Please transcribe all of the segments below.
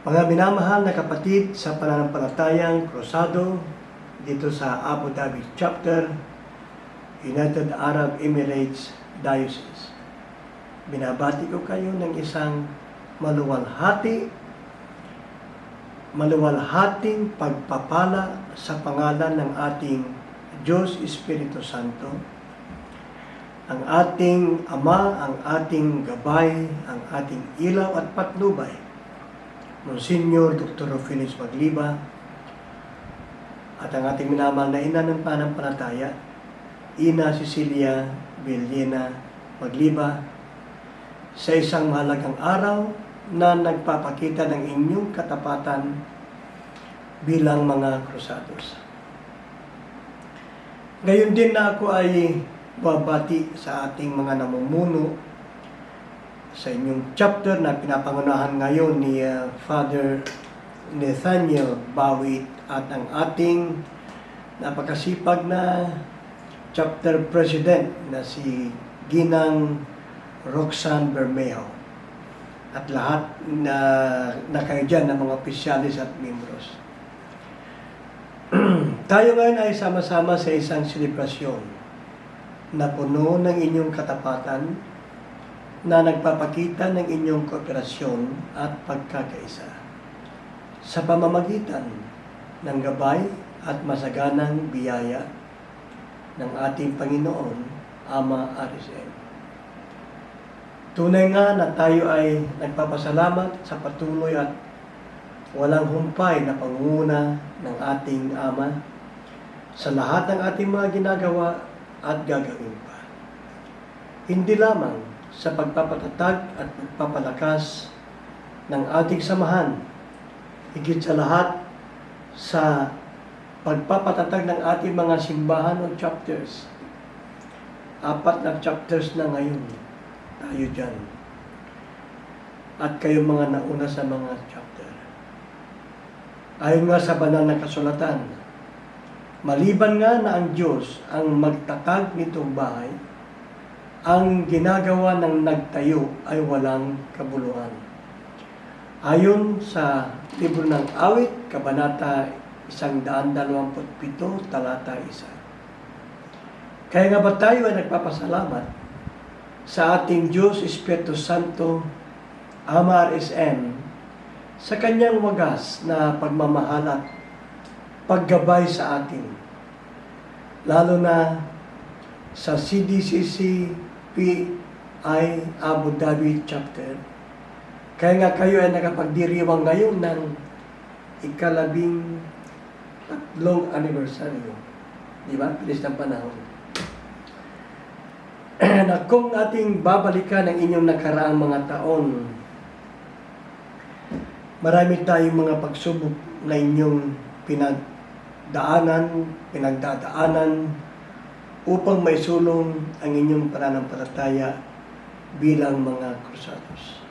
Mga minamahal na kapatid sa pananampalatayang krusado dito sa Abu Dhabi Chapter, United Arab Emirates Diocese. Binabati ko kayo ng isang maluwalhating pagpapala sa pangalan ng ating Diyos Espiritu Santo, ang ating Ama, ang ating gabay, ang ating ilaw at patnubay, Monsignor Dr. Felix Magliba, at ang ating minamahal na ina ng pananampalataya, Ina Cecilia Villena Magliba, sa isang mahalagang araw na nagpapakita ng inyong katapatan bilang mga krusados. Ngayon din na ako ay babati sa ating mga namumuno sa inyong chapter na pinapangunahan ngayon ni Father Nathaniel Bawit at ang ating napakasipag na chapter president na si Ginang Roxanne Bermejo at lahat na kayo dyan ng mga opisyalis at membros. Tayo ngayon ay sama-sama sa isang selebrasyon na puno ng inyong katapatan na nagpapakita ng inyong kooperasyon at pagkakaisa sa pamamagitan ng gabay at masaganang biyaya ng ating Panginoon, Ama RSM. Tunay nga na tayo ay nagpapasalamat sa patuloy at walang humpay na pangunguna ng ating Ama sa lahat ng ating mga ginagawa at gagawin pa. Hindi lamang sa pagpapatatag at pagpapalakas ng ating samahan, higit sa lahat sa pagpapatatag ng ating mga simbahan o chapters. 4 na chapters na ngayon tayo dyan. At kayo mga nauna sa mga chapter. Ayon nga sa banal na kasulatan, maliban nga na ang Diyos ang magtatag nitong bahay, ang ginagawa ng nagtayo ay walang kabuluhan. Ayon sa libro ng Awit, Kabanata 127, talata 1. Kaya nga ba tayo ay nagpapasalamat sa ating Diyos Espiritu Santo, Ama RSM, sa kanyang wagas na pagmamahal at paggabay sa atin, lalo na sa CDCC PI Abu Dhabi Chapter. Kaya nga kayo ay nakapagdiriwang ngayon ng ika-13 anibersaryo. Di ba? Bilis ng panahon. Na kung ating babalikan ang inyong nakaraang mga taon, marami tayong mga pagsubok na inyong pinagdadaanan upang maisulong ang inyong pananampalataya bilang mga krusados.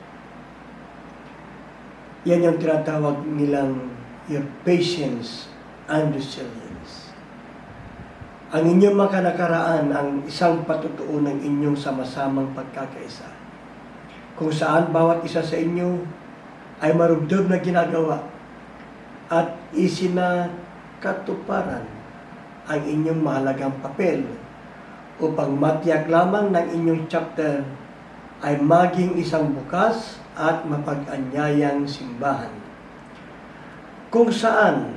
Yan yung tinatawag nilang your patience and resilience. Ang inyong makanakaraan ang isang patutuo ng inyong sama-samang pagkakaisa, kung saan bawat isa sa inyo ay marubdob na ginagawa at isinakatuparan ang inyong mahalagang papel upang matiyak lamang ng inyong chapter ay maging isang bukas at mapag-anyayang simbahan, kung saan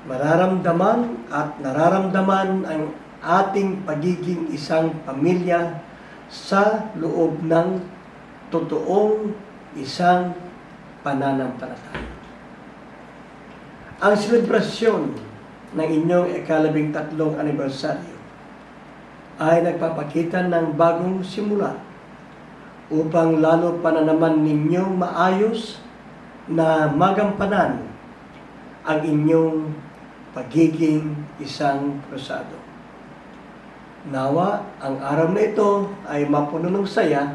mararamdaman at nararamdaman ang ating pagiging isang pamilya sa loob ng totoong isang pananampalataya. Ang selebrasyon ng inyong ika-13 anibersaryo ay nagpapakita ng bagong simula upang lalo pa na naman ninyong maayos na magampanan ang inyong pagiging isang krusado. Nawa, ang araw na ito ay mapuno ng saya,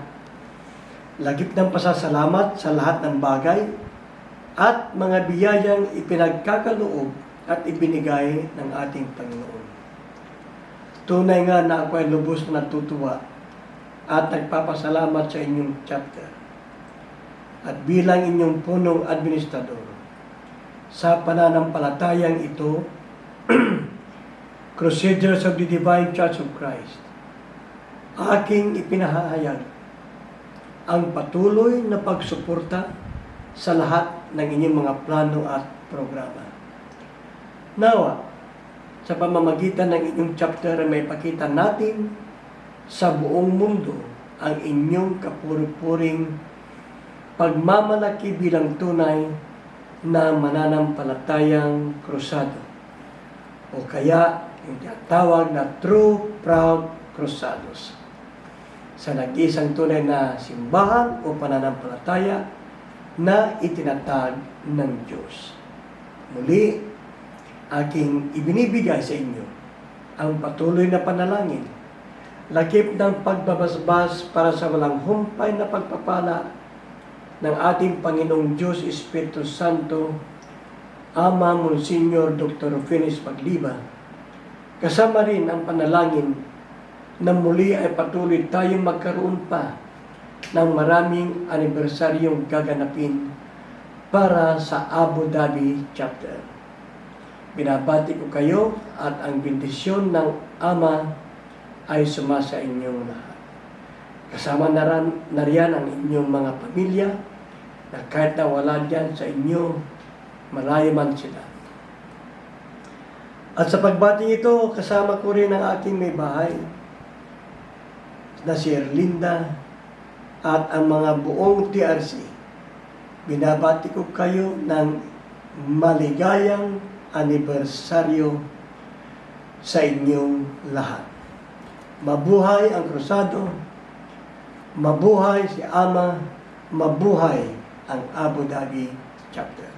lagip ng pasasalamat sa lahat ng bagay at mga biyayang ipinagkakaloob at ibinigay ng ating Panginoon. Tunay nga na ako ay lubos na natutuwa at nagpapasalamat sa inyong chapter. at bilang inyong punong administrador. Sa pananampalatayang ito, Crusaders of the Divine Church of Christ, aking ipinahahayag ang patuloy na pagsuporta sa lahat ng inyong mga plano at programa. Nawa, sa pamamagitan ng inyong chapter ay may pakita natin sa buong mundo ang inyong kapuri-puring pagmamalaki bilang tunay na mananampalatayang krusado o kaya yung tinatawag na True Proud Cruzados sa nag-iisang tunay na simbahan o pananampalataya na itinatag ng Diyos. Muli, aking ibinibigay sa inyo ang patuloy na panalangin, lakip ng pagbabasbas para sa walang humpay na pagpapala ng ating Panginoong Diyos Espiritu Santo, Ama Monsignor Dr. Rufinis Pagliba, kasama rin ang panalangin na muli ay patuloy tayong magkaroon pa ng maraming anibersaryong gaganapin para sa Abu Dhabi chapter. Binabati ko kayo at ang bendisyon ng Ama ay sumasa inyong lahat. Kasama na riyan ang inyong mga pamilya na kahit na wala dyan sa inyo, malayo man sila. At sa pagbati ito, kasama ko rin ang aking may bahay na si Erlinda at ang mga buong TRC. Binabati ko kayo ng maligayang anibersaryo sa inyong lahat. Mabuhay ang krusado, mabuhay si Ama, mabuhay ang Abu Dhabi chapter.